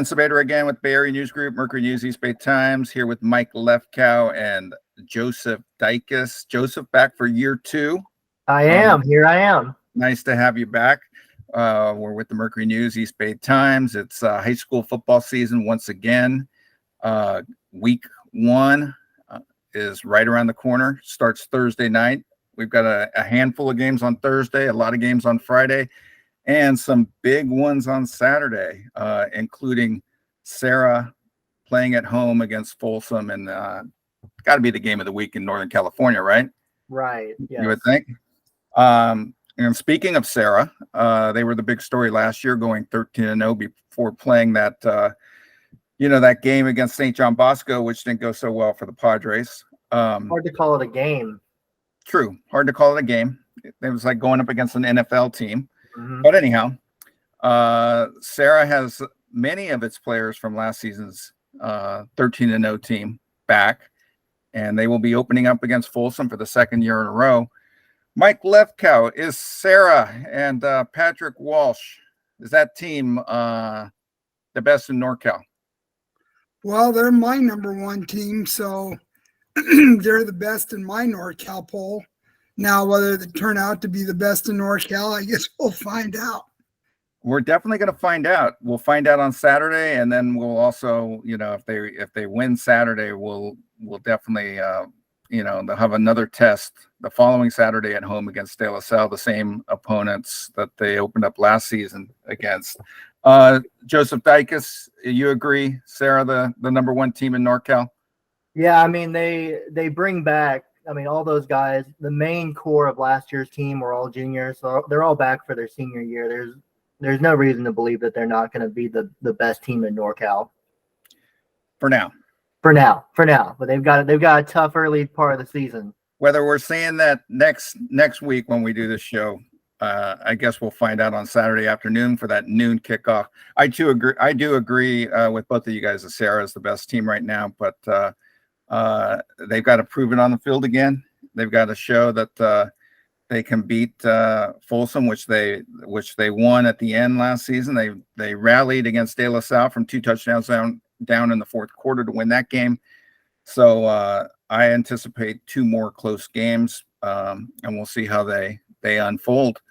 Sabater again with Bay Area News Group, Mercury News, East Bay Times, here with Mike Lefkow and Joseph Dykes. Joseph, back for year 2. Here I am. Nice to have you back. We're with the Mercury News, East Bay Times. It's high school football season once again. Week 1 is right around the corner, starts Thursday night. We've got a handful of games on Thursday, a lot of games on Friday, and some big ones on Saturday, including Sarah playing at home against Folsom, and got to be the game of the week in Northern California, right? Right. Yes. You would think. And speaking of Sarah, they were the big story last year, going 13-0 before playing that, that game against St. John Bosco, which didn't go so well for the Padres. Hard to call it a game. True. Hard to call it a game. It was like going up against an NFL team. Mm-hmm. But anyhow, Sarah has many of its players from last season's 13-0 team back, and they will be opening up against Folsom for the second year in a row. Mike Lefkow, is Sarah and Patrick Walsh, is that team the best in NorCal? Well, they're my number 1 team, so they're the best in my NorCal poll. Now, whether they turn out to be the best in NorCal, I guess we'll find out. We're definitely going to find out. We'll find out on Saturday, and then we'll also, if they win Saturday, we'll definitely, they'll have another test the following Saturday at home against De La Salle, the same opponents that they opened up last season against. Joseph Dykes, you agree, Sarah, the number 1 team in NorCal? Yeah, I mean, they bring back, all those guys. The main core of last year's team were all juniors, so they're all back for their senior year. There's no reason to believe that they're not going to be the best team in NorCal. For now. But they've got a tough early part of the season. Whether we're saying that next week when we do this show, I guess we'll find out on Saturday afternoon for that noon kickoff. I do agree with both of you guys that Sarah is the best team right now, but they've got to prove it on the field again. They've got to show that they can beat Folsom, which they won at the end last season. They rallied against De La Salle from 2 touchdowns down in the fourth quarter to win that game. So I anticipate 2 more close games, and we'll see how they unfold.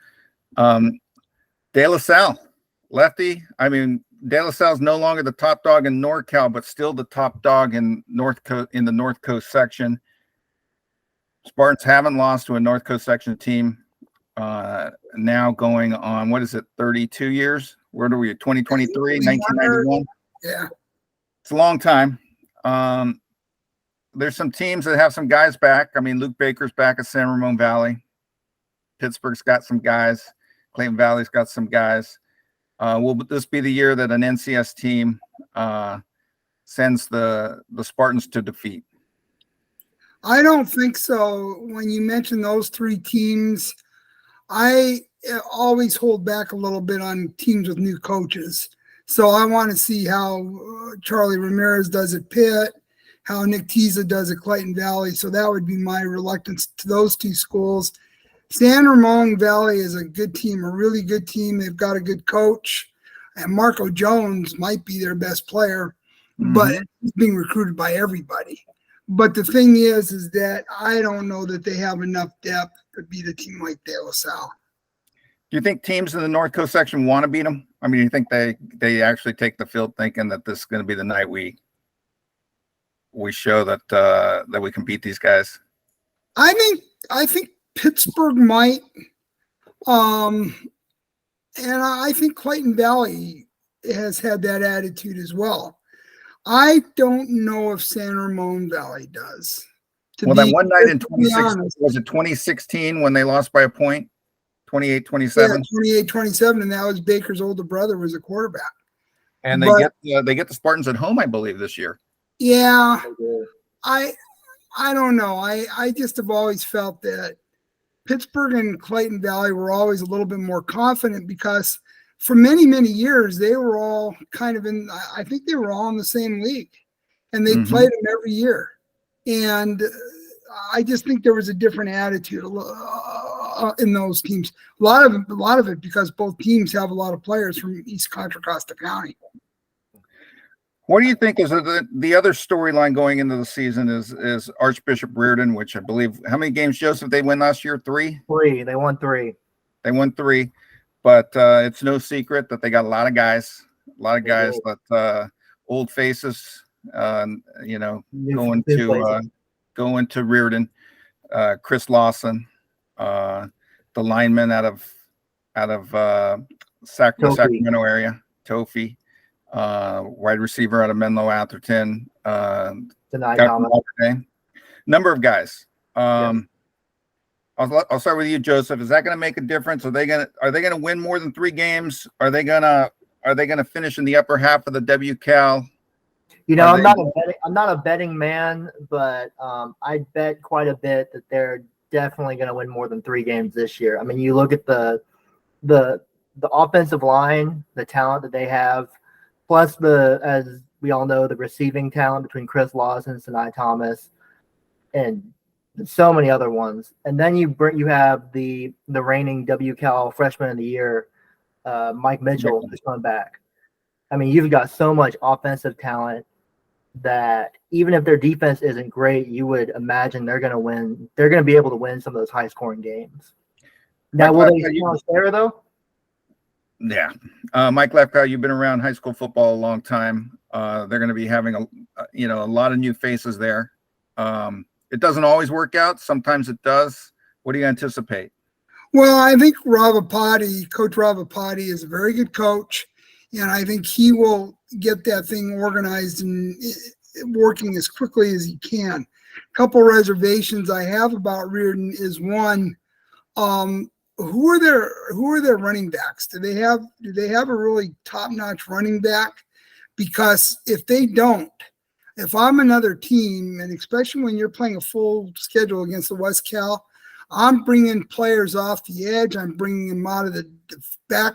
De La Salle, Lefty. De La Salle is no longer the top dog in NorCal, but still the top dog in the North Coast section. Spartans haven't lost to a North Coast section team now going on, 32 years? Where are we, 2023, 1991? Yeah. It's a long time. There's some teams that have some guys back. Luke Baker's back at San Ramon Valley. Pittsburgh's got some guys. Clayton Valley's got some guys. Will this be the year that an NCS team sends the Spartans to defeat? I don't think so. When you mention those 3 teams, I always hold back a little bit on teams with new coaches. So I want to see how Charlie Ramirez does at Pitt, how Nick Tiza does at Clayton Valley. So that would be my reluctance to those 2 schools. San Ramon Valley is a good team, a really good team. They've got a good coach, and Marco Jones might be their best player, but he's being recruited by everybody. But the thing is that I don't know that they have enough depth to beat a team like De La Salle. Do you think teams in the North Coast section want to beat them? You think they actually take the field thinking that this is going to be the night we show that we can beat these guys? I think Pittsburgh might, and I think Clayton Valley has had that attitude as well. I don't know if San Ramon Valley does. That one night in 2016, was it 2016 when they lost by a point? 28-27? Yeah, 28-27, and that was Baker's older brother was a quarterback. And they get the Spartans at home, I believe, this year. Yeah, I don't know. I just have always felt that Pittsburgh and Clayton Valley were always a little bit more confident because for many, many years, they were all kind of I think they were all in the same league, and they played them every year. And I just think there was a different attitude in those teams. A lot of it because both teams have a lot of players from East Contra Costa County. What do you think is the other storyline going into the season is Archbishop Riordan, which I believe, how many games, Joseph, they win last year? 3? 3. They won 3. They won 3, but it's no secret that they got a lot of guys that old faces, New going to Riordan, Chris Lawson, the lineman out of the Sacramento area, Tofi, wide receiver out of Menlo Atherton, number of guys. I'll start with you, Joseph. Is that going to make a difference? Are they going to win more than 3 games? Are they going to finish in the upper half of the WCal? I'm not a betting man, but I bet quite a bit that they're definitely going to win more than 3 games this year. I mean, you look at the offensive line, the talent that they have, plus as we all know, the receiving talent between Chris Lawson and Sinai Thomas, and so many other ones. And then you have the reigning WCal freshman of the year, Mike Mitchell, who's coming back. I mean, you've got so much offensive talent that even if their defense isn't great, you would imagine they're going to win. They're going to be able to win some of those high-scoring games. Now, will they stay there, though? Yeah. Mike Lefkow, you've been around high school football a long time. They're going to be having a lot of new faces there. It doesn't always work out. Sometimes it does. What do you anticipate? Well, I think Coach Ravapati is a very good coach, and I think he will get that thing organized and working as quickly as he can. A couple reservations I have about Riordan is, one, who are their running backs? Do they have a really top-notch running back? Because if they don't, if I'm another team, and especially when you're playing a full schedule against the West Cal, I'm bringing players off the edge. I'm bringing them out of the back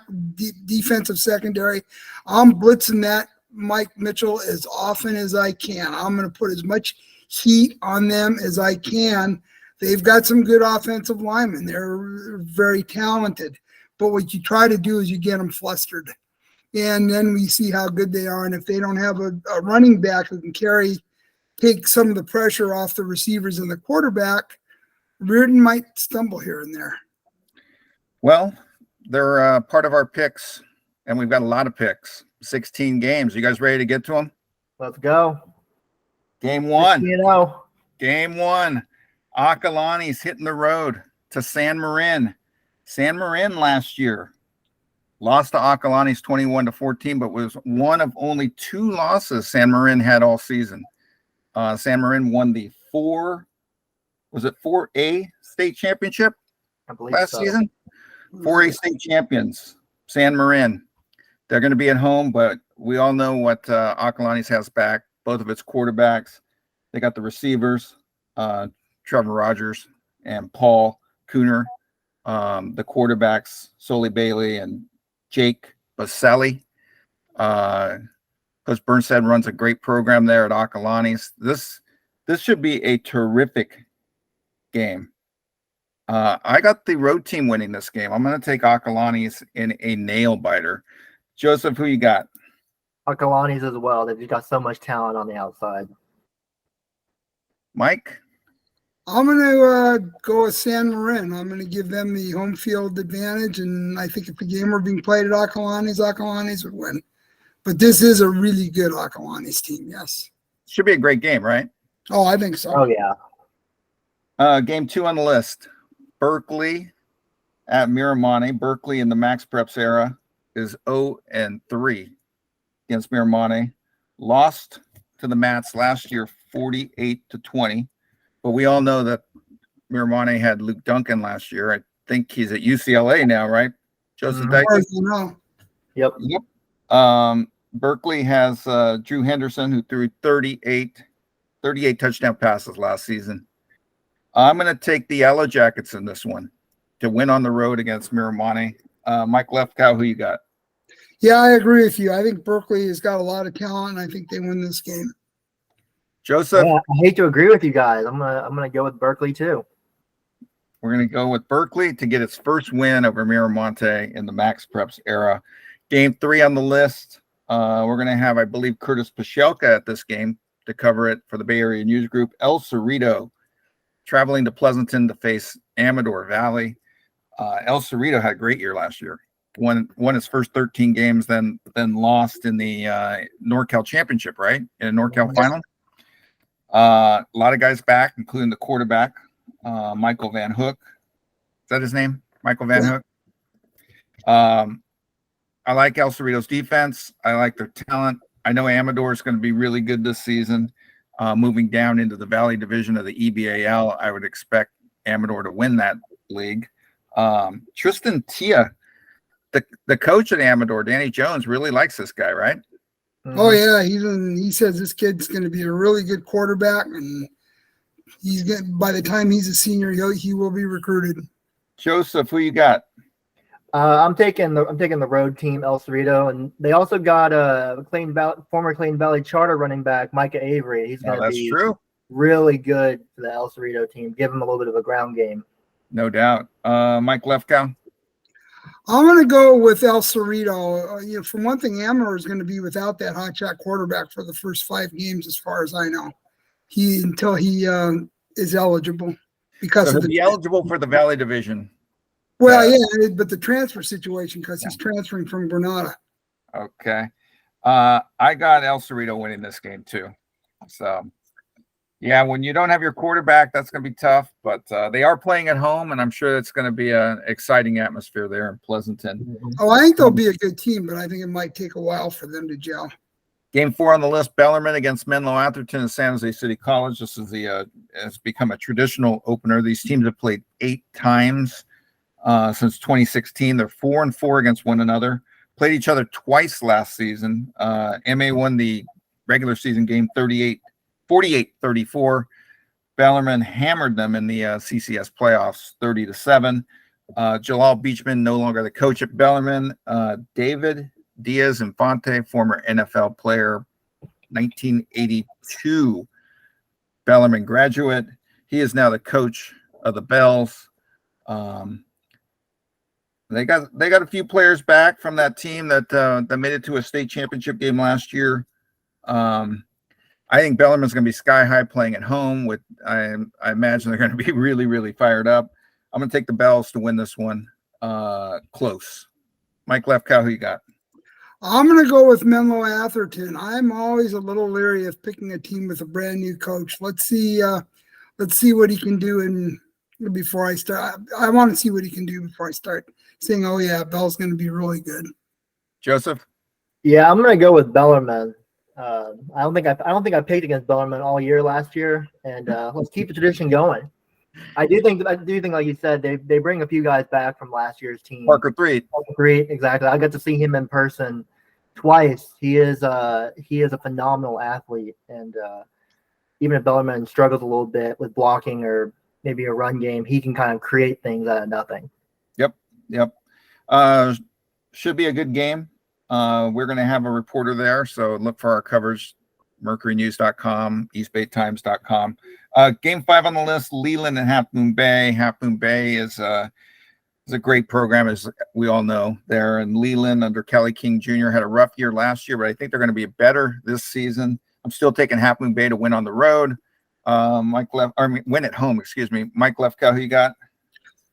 defensive secondary. I'm blitzing that Mike Mitchell as often as I can. I'm going to put as much heat on them as I can. They've got some good offensive linemen. They're very talented. But what you try to do is you get them flustered. And then we see how good they are. And if they don't have a running back who can take some of the pressure off the receivers and the quarterback, Riordan might stumble here and there. Well, they're part of our picks, and we've got a lot of picks. 16 games. You guys ready to get to them? Let's go. Game 1. Game 1. Akalani's hitting the road to San Marin. San Marin last year lost to Akalani's 21-14, but was one of only 2 losses San Marin had all season. San Marin won the 4A state championship last season? 4A state champions, San Marin. They're going to be at home, but we all know what Akalani's has back. Both of its quarterbacks. They got the receivers, Trevor Rogers and Paul Cooner. The quarterbacks, Soli Bailey and Jake Salle. Coach Burnside runs a great program there at Akalani's. This should be a terrific game. I got the road team winning this game. I'm going to take Akalani's in a nail biter. Joseph, who you got? Akalani's as well. They've got so much talent on the outside. Mike? I'm going to go with San Marin. I'm going to give them the home field advantage, and I think if the game were being played at Akalani's would win. But this is a really good Akalani's team, yes. Should be a great game, right? Oh, I think so. Oh, yeah. Game 2 on the list. Berkeley at Miramonte. Berkeley in the Max Preps era is 0-3 against Miramonte. Lost to the Mats last year 48-20. But we all know that Miramonte had Luke Duncan last year. I think he's at UCLA now, right? Joseph Dyke? Yep. Berkeley has Drew Henderson, who threw 38 touchdown passes last season. I'm going to take the Yellow Jackets in this one to win on the road against Miramonte. Mike Lefkow, who you got? Yeah, I agree with you. I think Berkeley has got a lot of talent, and I think they win this game. Joseph? Yeah, I hate to agree with you guys. I'm gonna go with Berkeley too. We're going to go with Berkeley to get its first win over Miramonte in the Max Preps era. Game 3 on the list. We're going to have, I believe, Curtis Pashelka at this game to cover it for the Bay Area News Group. El Cerrito traveling to Pleasanton to face Amador Valley. El Cerrito had a great year last year. Won his first 13 games, then lost in the NorCal championship, right? In a NorCal final. A lot of guys back, including the quarterback, Michael Van Hook. Is that his name? Michael Van Hook. I like El Cerrito's defense. I like their talent. I know Amador is going to be really good this season. Moving down into the Valley Division of the EBAL, I would expect Amador to win that league. Tristan Tia, the coach at Amador, Danny Jones, really likes this guy, right? Oh yeah, he says this kid's going to be a really good quarterback, and by the time he's a senior, he will be recruited. Joseph, who you got? I'm taking the road team, El Cerrito, and they also got former Clayton Valley Charter running back Micah Avery. He's going to be really good for the El Cerrito team. Give him a little bit of a ground game. No doubt. Mike Lefkow? I'm going to go with El Cerrito. For one thing, Amador is going to be without that hotshot quarterback for the first 5 games, as far as I know. Until he is eligible, because so he'll be eligible for the Valley Division. Well, yeah, but the transfer situation, because he's transferring from Granada. Okay. I got El Cerrito winning this game too. So, yeah, when you don't have your quarterback, that's going to be tough. But they are playing at home, and I'm sure it's going to be an exciting atmosphere there in Pleasanton. Oh, I think they'll be a good team, but I think it might take a while for them to gel. Game 4 on the list, Bellarmine against Menlo Atherton and San Jose City College. This is has become a traditional opener. These teams have played 8 times since 2016. They're 4-4 against one another. Played each other twice last season. MA won the regular season game 48-34. Bellarmine hammered them in the CCS playoffs 30-7. Jalal Beachman, no longer the coach at Bellarmine. David Diaz Infante, former NFL player, 1982 Bellarmine graduate. He is now the coach of the Bells. They got a few players back from that team that made it to a state championship game last year. I think Bellarmine's going to be sky high playing at home. I imagine they're going to be really, really fired up. I'm going to take the Bells to win this one close. Mike Lefkow, who you got? I'm going to go with Menlo Atherton. I'm always a little leery of picking a team with a brand new coach. Let's see what he can do before I start. I want to see what he can do before I start saying, "Oh yeah, Bell's going to be really good." Joseph? Yeah, I'm going to go with Bellarmine. I don't think I picked against Bellarmine all year last year, and let's keep the tradition going. I do think, like you said, they bring a few guys back from last year's team. Parker Threet, exactly. I got to see him in person twice. He is a phenomenal athlete, and even if Bellarmine struggles a little bit with blocking or maybe a run game, he can kind of create things out of nothing. Yep. Should be a good game. We're going to have a reporter there, so look for our coverage, mercurynews.com, eastbaytimes.com. Game 5 on the list, Leland and Half Moon Bay. Half Moon Bay is a great program, as we all know there. And Leland under Kelly King Jr. had a rough year last year, but I think they're going to be better this season. I'm still taking Half Moon Bay to win on the road. Win at home, excuse me. Mike Lefkow, who you got?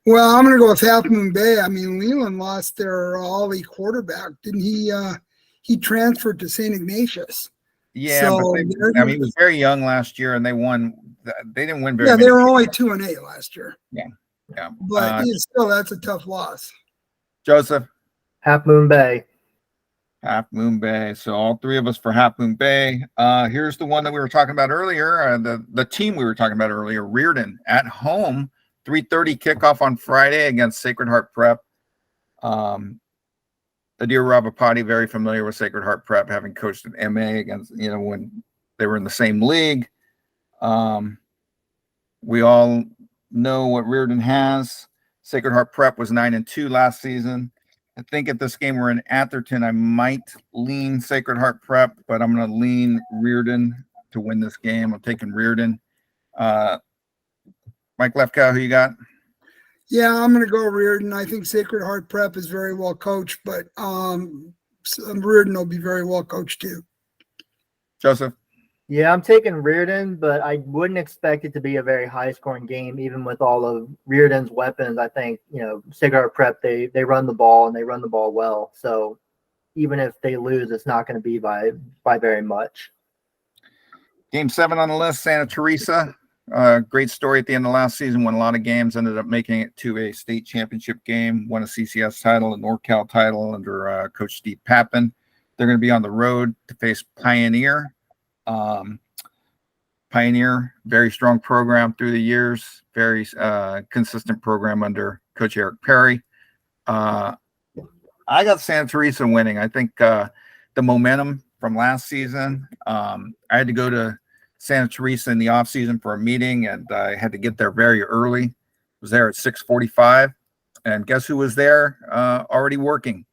Well, I'm going to go with Half Moon Bay. I mean, Leland lost their Ollie quarterback. Didn't he? He transferred to St. Ignatius. Yeah, so he was very young last year, and they won. They didn't win very. Yeah, they were only 2-8 last year. Yeah. But still, that's a tough loss. Joseph? Half Moon Bay. Half Moon Bay. So all 3 of us for Half Moon Bay. Here's the one that we were talking about earlier. The team we were talking about earlier, Riordan at home. 3:30 kickoff on Friday against Sacred Heart Prep. Adir Ravapati, very familiar with Sacred Heart Prep, having coached at MA against, when they were in the same league. We all know what Riordan has. Sacred Heart Prep was 9-2 last season. I think at this game we're in Atherton. I might lean Sacred Heart Prep, but I'm going to lean Riordan to win this game. I'm taking Riordan. Mike Lefkow, who you got? Yeah, I'm going to go Riordan. I think Sacred Heart Prep is very well coached, but Riordan will be very well coached too. Joseph? Yeah, I'm taking Riordan, but I wouldn't expect it to be a very high-scoring game, even with all of Riordan's weapons. I think, Cigar Prep, they run the ball, and they run the ball well. So even if they lose, it's not going to be by very much. Game 7 on the list, Santa Teresa. Great story at the end of last season. Won a lot of games. Ended up making it to a state championship game. Won a CCS title, a NorCal title under Coach Steve Pappin. They're going to be on the road to face Pioneer. Pioneer, very strong program through the years. Very consistent program under Coach Eric Perry. I got Santa Teresa winning. I think the momentum from last season. I had to go to Santa Teresa in the off season for a meeting, and I had to get there very early. Was there at 6:45, and guess who was there already working?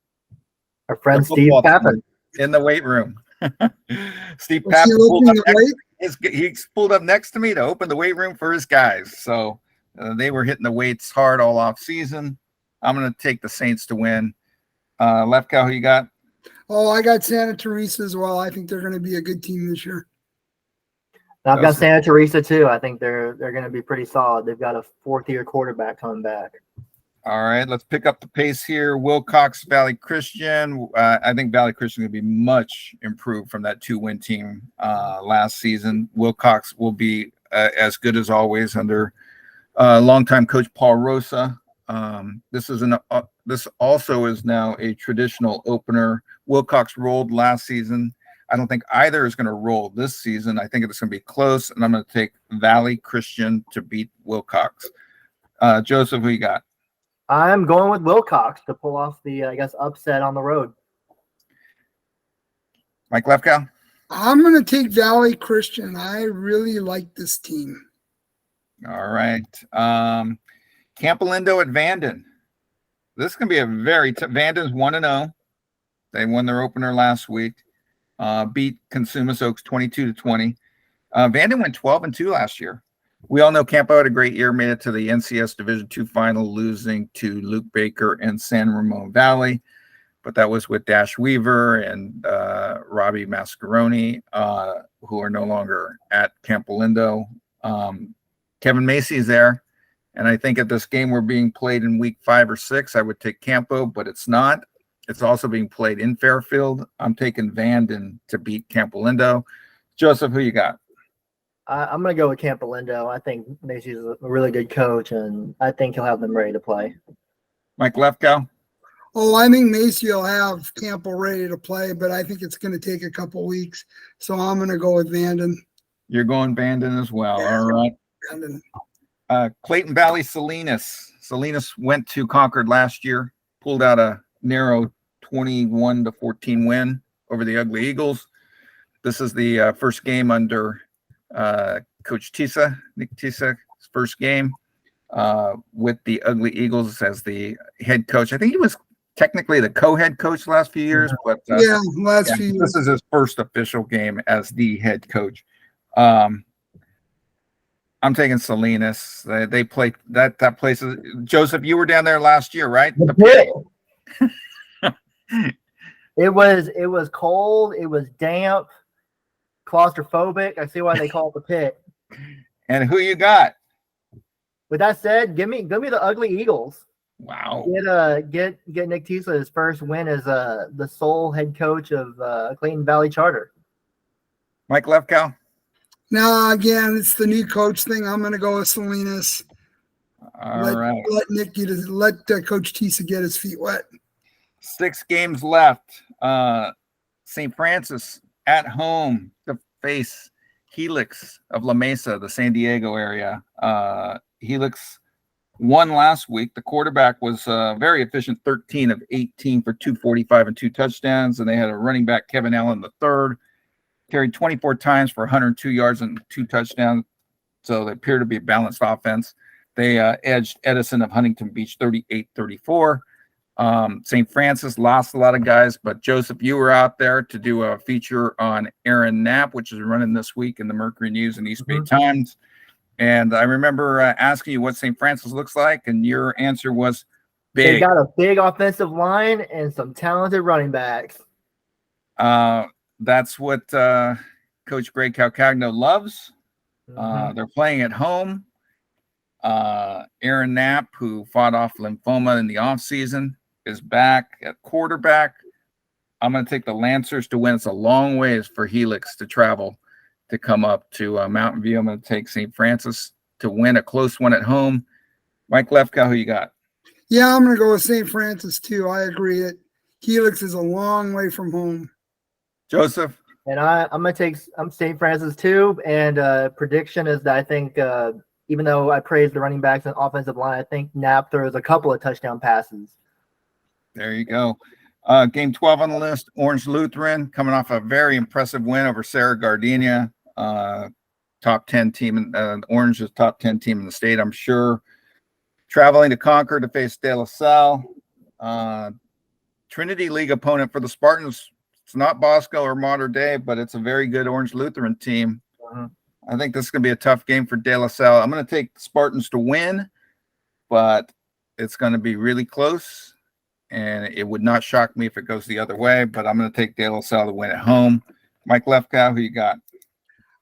Our friend Steve Pappin in the weight room. Steve Pappin he pulled up next to me to open the weight room for his guys. So they were hitting the weights hard all off season. I'm going to take the Saints to win. Left Cow, who you got? Oh, I got Santa Teresa as well. I think they're going to be a good team this year. I've got Santa Teresa too. I think they're going to be pretty solid. They've got a fourth-year quarterback coming back. All right, let's pick up the pace here. Wilcox Valley Christian. I think Valley Christian will be much improved from that 2-win team last season. Wilcox will be as good as always under longtime coach Paul Rosa. This also is now a traditional opener. Wilcox rolled last season. I don't think either is going to roll this season. I think it's going to be close, and I'm going to take Valley Christian to beat Wilcox. Joseph, who you got? I'm going with Wilcox to pull off the, upset on the road. Mike Lefkow? I'm going to take Valley Christian. I really like this team. All right. Camp Alindo at Vanden. This is going to be a very Vanden's 1-0. They won their opener last week. Beat Consumous Oaks 22-20. Vanden went 12-2 last year. We all know Campo had a great year, made it to the NCS Division II final, losing to Luke Baker and San Ramon Valley. But that was with Dash Weaver and Robbie Mascaroni, who are no longer at Camp Alindo. Kevin Macy's there. And I think if this game were being played in week 5 or 6, I would take Campo, but it's not. It's also being played in Fairfield. I'm taking Vanden to beat Camp Alindo. Joseph, who you got? I'm going to go with Camp Alindo. I think Macy's a really good coach, and I think he'll have them ready to play. Mike Lefkow? Oh, I think Macy will have Campo ready to play, but I think it's going to take a couple weeks. So I'm going to go with Vanden. You're going Vanden as well. Yeah, all right. Vanden. Clayton Valley Salinas. Salinas went to Concord last year, pulled out a narrow 21-14 win over the Ugly Eagles. This is the first game under Coach Tisa, Nick Tisa's first game with the Ugly Eagles as the head coach. I think he was technically the co-head coach the last few years, but few years. This is his first official game as the head coach. I'm taking Salinas. They play that place. Joseph, you were down there last year, right? The pit. It was cold. It was damp, claustrophobic. I see why they call it the pit. And who you got? With that said, give me the Ugly Eagles. Wow. Get Nick Tisa his first win as the sole head coach of Clayton Valley Charter. Mike Lefkow? Now, again, it's the new coach thing. I'm going to go with Salinas. All right. Let Coach Tisa get his feet wet. 6 games left. St. Francis at home to face Helix of La Mesa, the San Diego area. Helix won last week. The quarterback was very efficient, 13 of 18 for 245 and 2 touchdowns. And they had a running back, Kevin Allen III, carried 24 times for 102 yards and 2 touchdowns. So they appear to be a balanced offense. They edged Edison of Huntington Beach 38-34. St. Francis lost a lot of guys, but Joseph, you were out there to do a feature on Aaron Knapp, which is running this week in the Mercury News and East Bay Times. And I remember asking you what St. Francis looks like, and your answer was big. They got a big offensive line and some talented running backs. That's what Coach Greg Calcagno loves. They're playing at home. Aaron Knapp, who fought off lymphoma in the offseason, is back at quarterback. I'm going to take the Lancers to win. It's a long ways for Helix to travel to come up to Mountain View. I'm going to take St. Francis to win a close one at home. Mike Lefkow, who you got? Yeah, I'm going to go with St. Francis too. I agree. Helix is a long way from home. Joseph? And I'm going to take St. Francis too. And prediction is that I think even though I praised the running backs and offensive line, I think Knapp throws a couple of touchdown passes. There you go. Game 12 on the list, Orange Lutheran, coming off a very impressive win over Sarah Gardenia. Top 10 team, Orange is top 10 team in the state, I'm sure. Traveling to Concord to face De La Salle. Trinity League opponent for the Spartans. It's not Bosco or Mater Dei, but it's a very good Orange Lutheran team. I think this is going to be a tough game for De La Salle. I'm going to take the Spartans to win, but it's going to be really close, and it would not shock me if it goes the other way, but I'm going to take De La Salle to win at home. Mike Lefkow, who you got?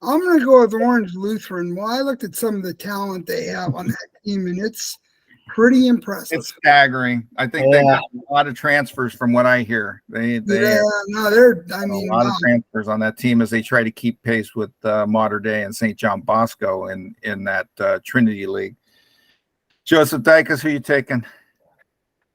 I'm going to go with Orange Lutheran. Well, I looked at some of the talent they have on that team, and it's pretty impressive. It's staggering. I think they've got a lot of transfers from what I hear. They're a lot of transfers on that team as they try to keep pace with Mater Dei and St. John Bosco in that Trinity League. Joseph Dykes, who you taking?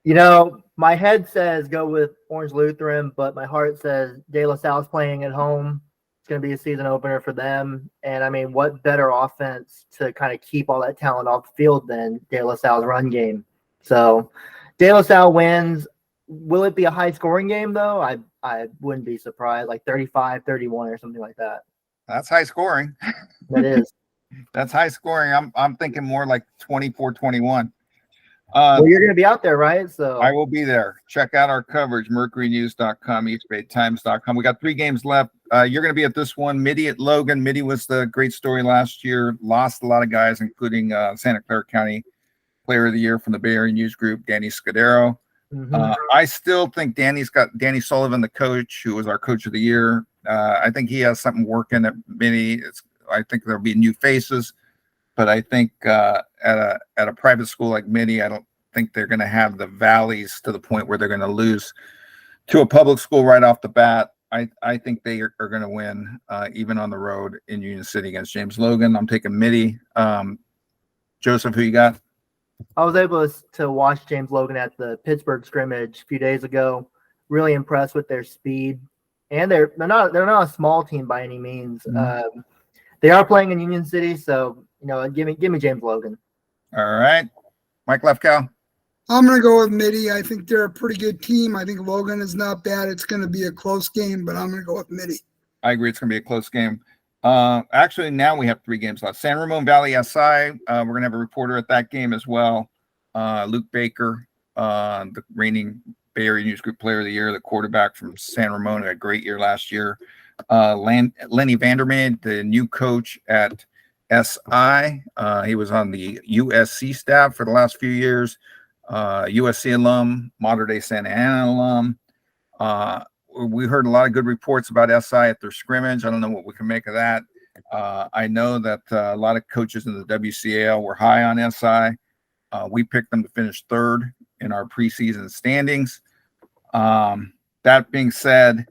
You know, my head says go with Orange Lutheran, but my heart says De La Salle's playing at home. It's going to be a season opener for them. And, I mean, what better offense to kind of keep all that talent off the field than De La Salle's run game? So, De La Salle wins. Will it be a high-scoring game, though? I wouldn't be surprised, like 35-31 or something like that. That's high scoring. That is. That's high scoring. I'm thinking more like 24-21. Well, you're going to be out there, right? So I will be there. Check out our coverage, mercurynews.com, eastbaytimes.com. We got 3 games left. You're going to be at this one. Mitty at Logan. Mitty was the great story last year. Lost a lot of guys, including Santa Clara County Player of the Year from the Bay Area News Group, Danny Scudero. I still think Danny Sullivan, the coach, who was our coach of the year. I think he has something working at Mitty. I think there'll be new faces. But I think at a private school like Mitty, I don't think they're going to have the valleys to the point where they're going to lose to a public school right off the bat. I think they are going to win even on the road in Union City against James Logan. I'm taking Mitty. Joseph, who you got? I was able to watch James Logan at the Pittsburgh scrimmage a few days ago. Really impressed with their speed, and they're not a small team by any means. They are playing in Union City, so give me James Logan. All right, Mike Lefkow. I'm going to go with Mitty. I think they're a pretty good team. I think Logan is not bad. It's going to be a close game, but I'm going to go with Mitty. I agree. It's going to be a close game. Actually, now we have 3 games left. San Ramon Valley SI. We're going to have a reporter at that game as well. Luke Baker, the reigning Bay Area News Group Player of the Year, the quarterback from San Ramon, had a great year last year. Lenny Vandermeer, the new coach at SI. He was on the USC staff for the last few years. USC alum, Mater Dei Santa Ana alum. We heard a lot of good reports about SI at their scrimmage. I don't know what we can make of that. I know that a lot of coaches in the WCAL were high on SI. We picked them to finish 3rd in our preseason standings. That being said,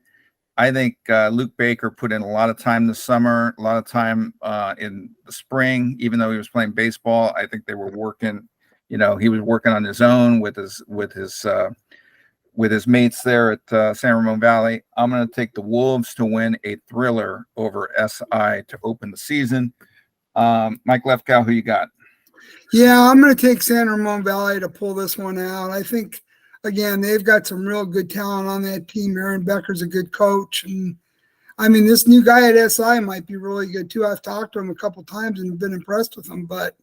I think Luke Baker put in a lot of time this summer, a lot of time in the spring, even though he was playing baseball. I think they were working, he was working on his own with his mates there at San Ramon Valley. I'm going to take the Wolves to win a thriller over SI to open the season. Mike Lefkow, who you got? Yeah, I'm going to take San Ramon Valley to pull this one out. I think, again, they've got some real good talent on that team. Aaron Becker's a good coach. And, this new guy at SI might be really good, too. I've talked to him a couple times and been impressed with him. But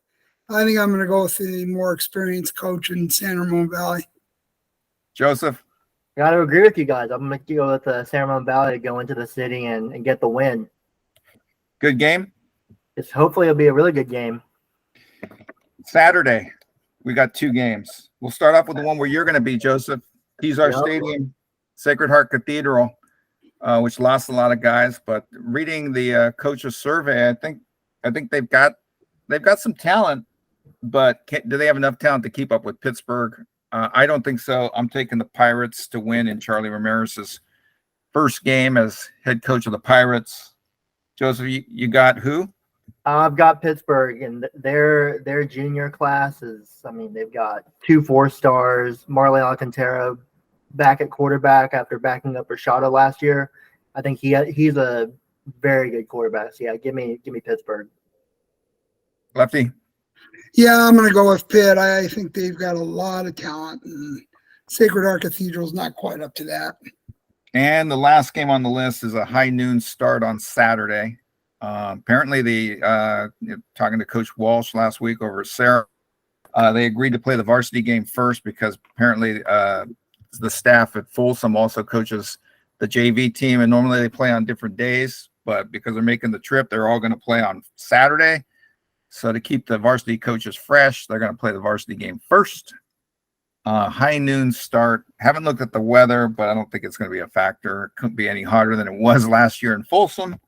I think I'm going to go with the more experienced coach in San Ramon Valley. Joseph? Got to agree with you guys. I'm going to go with San Ramon Valley to go into the city and get the win. Good game? Hopefully it'll be a really good game. Saturday, we got 2 games. We'll start off with the one where you're going to be, Joseph. He's our stadium, Sacred Heart Cathedral. which lost a lot of guys. But reading the coaches survey, I think they've got some talent, but do they have enough talent to keep up with Pittsburgh? I don't think so. I'm taking the Pirates to win in Charlie Ramirez's first game as head coach of the Pirates. Joseph, you got who? I've got Pittsburgh, and their junior class is, I mean, they've got 2 4-stars, Marley Alcantara back at quarterback after backing up Rashada last year. I think he's a very good quarterback. So yeah, give me Pittsburgh. Lefty? Yeah, I'm going to go with Pitt. I think they've got a lot of talent, and Sacred Heart Cathedral is not quite up to that. And the last game on the list is a high noon start on Saturday. Apparently, talking to Coach Walsh last week over at Sarah, they agreed to play the varsity game first because apparently the staff at Folsom also coaches the JV team, and normally they play on different days, but because they're making the trip, they're all going to play on Saturday. So to keep the varsity coaches fresh, they're going to play the varsity game first. High noon start. Haven't looked at the weather, but I don't think it's going to be a factor. It couldn't be any hotter than it was last year in Folsom.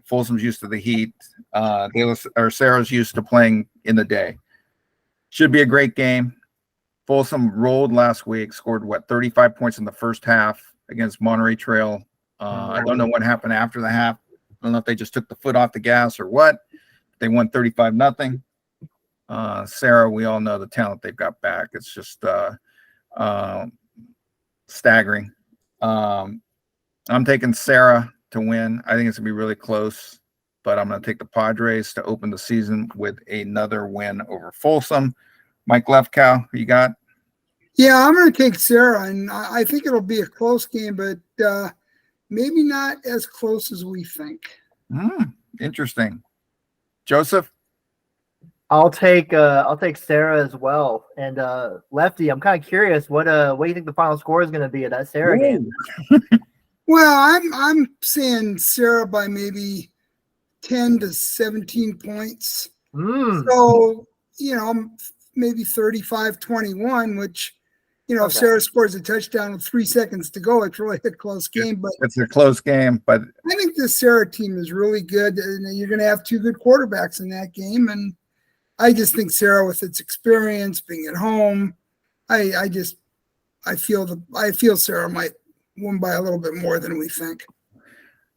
Folsom's used to the heat. Sarah's used to playing in the day. Should be a great game. Folsom rolled last week, scored 35 points in the first half against Monterey Trail. I don't know what happened after the half. I don't know if they just took the foot off the gas or what. They won 35-0. Sarah, we all know the talent they've got back. It's just staggering. I'm taking Sarah to win. I think it's going to be really close, but I'm going to take the Padres to open the season with another win over Folsom. Mike Lefkow, who you got? Yeah, I'm going to take Sarah, and I think it'll be a close game, but maybe not as close as we think. Interesting. Joseph? I'll take Sarah as well. And Lefty, I'm kind of curious what do you think the final score is going to be of that Sarah game? Well, I'm saying Sarah by maybe 10 to 17 points. So, maybe 35-21, which, if Sarah scores a touchdown with 3 seconds to go, it's really a close game. But it's a close game, but I think the Sarah team is really good, and you're going to have 2 good quarterbacks in that game. And I just think Sarah, with its experience being at home, I feel Sarah might win by a little bit more than we think.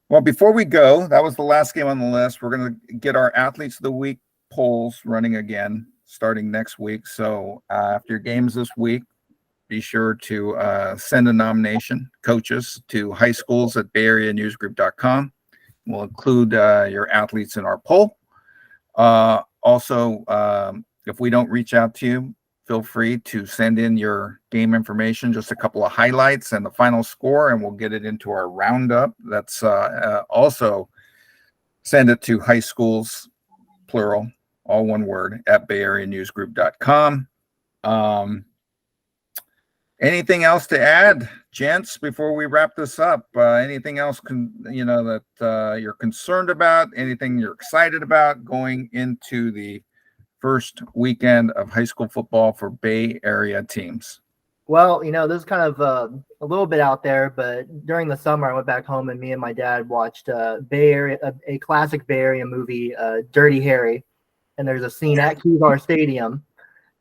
Well, before we go, that was the last game on the list. We're going to get our Athletes of the Week polls running again starting next week. So after your games this week, be sure to send a nomination, coaches, to highschools@bayareanewsgroup.com. We'll include your athletes in our poll. Also, if we don't reach out to you, feel free to send in your game information, just a couple of highlights and the final score, and we'll get it into our roundup. That's also send it to high schools, plural, all one word, @bayareanewsgroup.com. Anything else to add, gents, before we wrap this up? Anything else that you're concerned about? Anything you're excited about going into the first weekend of high school football for Bay Area teams? Well, this is kind of a little bit out there, but during the summer, I went back home and me and my dad watched a classic Bay Area movie, Dirty Harry, and there's a scene at Kezar Stadium.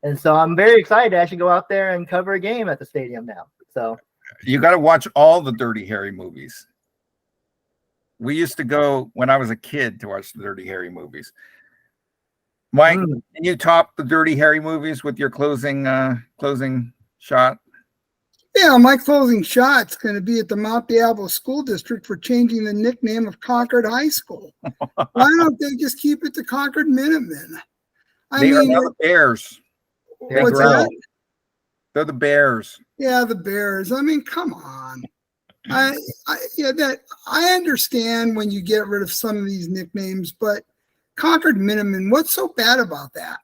And so I'm very excited to actually go out there and cover a game at the stadium now. So you got to watch all the Dirty Harry movies. We used to go when I was a kid to watch the Dirty Harry movies. Mike, can you top the Dirty Harry movies with your closing shot? Yeah, my closing shot's going to be at the Mount Diablo School District for changing the nickname of Concord High School. Why don't they just keep it the Concord Minutemen? They are now the Bears. What's that? They're the Bears. Yeah, the Bears. I mean, come on. I understand when you get rid of some of these nicknames, but Concord Minutemen, what's so bad about that?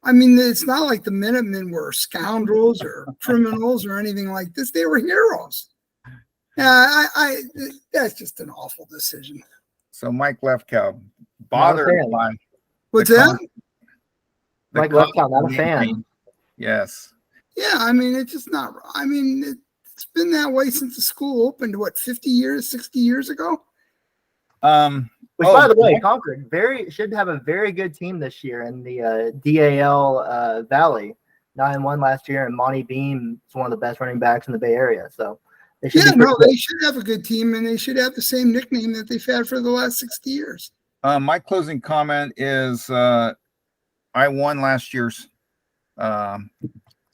I mean, it's not like the Minutemen were scoundrels or criminals or anything like this. They were heroes. Yeah, that's just an awful decision. So Mike Lefkow, bothered by what's that? Mike Lefkow, not a fan. Yes. Yeah, I mean, it's just not. I mean, It's been that way since the school opened, what, 50 years, 60 years ago? Which, by the way, Concord should have a very good team this year in the DAL Valley. 9-1 last year, and Monty Beam is one of the best running backs in the Bay Area. So they should they should have a good team, and they should have the same nickname that they've had for the last 60 years. My closing comment is I won last year's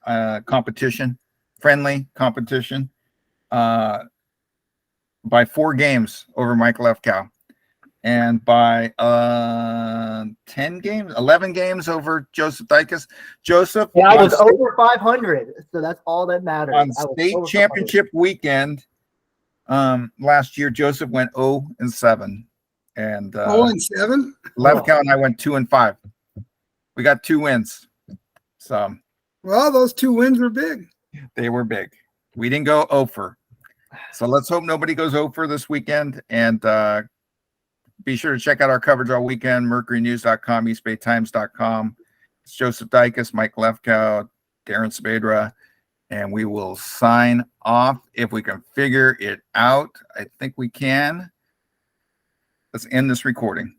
competition, friendly competition, by 4 games over Mike Lefkow, and by 11 games over Joseph Dykes. Joseph, I was over 500, so that's all that matters. On state championship weekend last year, Joseph went 0-7, and 0-7. Lefkow and I went 2-5. We got 2 wins. So, well, those 2 wins were big. They were big. We didn't go 0-for. So let's hope nobody goes 0-for this weekend. And be sure to check out our coverage all weekend, mercurynews.com, eastbaytimes.com. It's Joseph Dykes, Mike Lefkow, Darren Spadra, and we will sign off if we can figure it out. I think we can. Let's end this recording.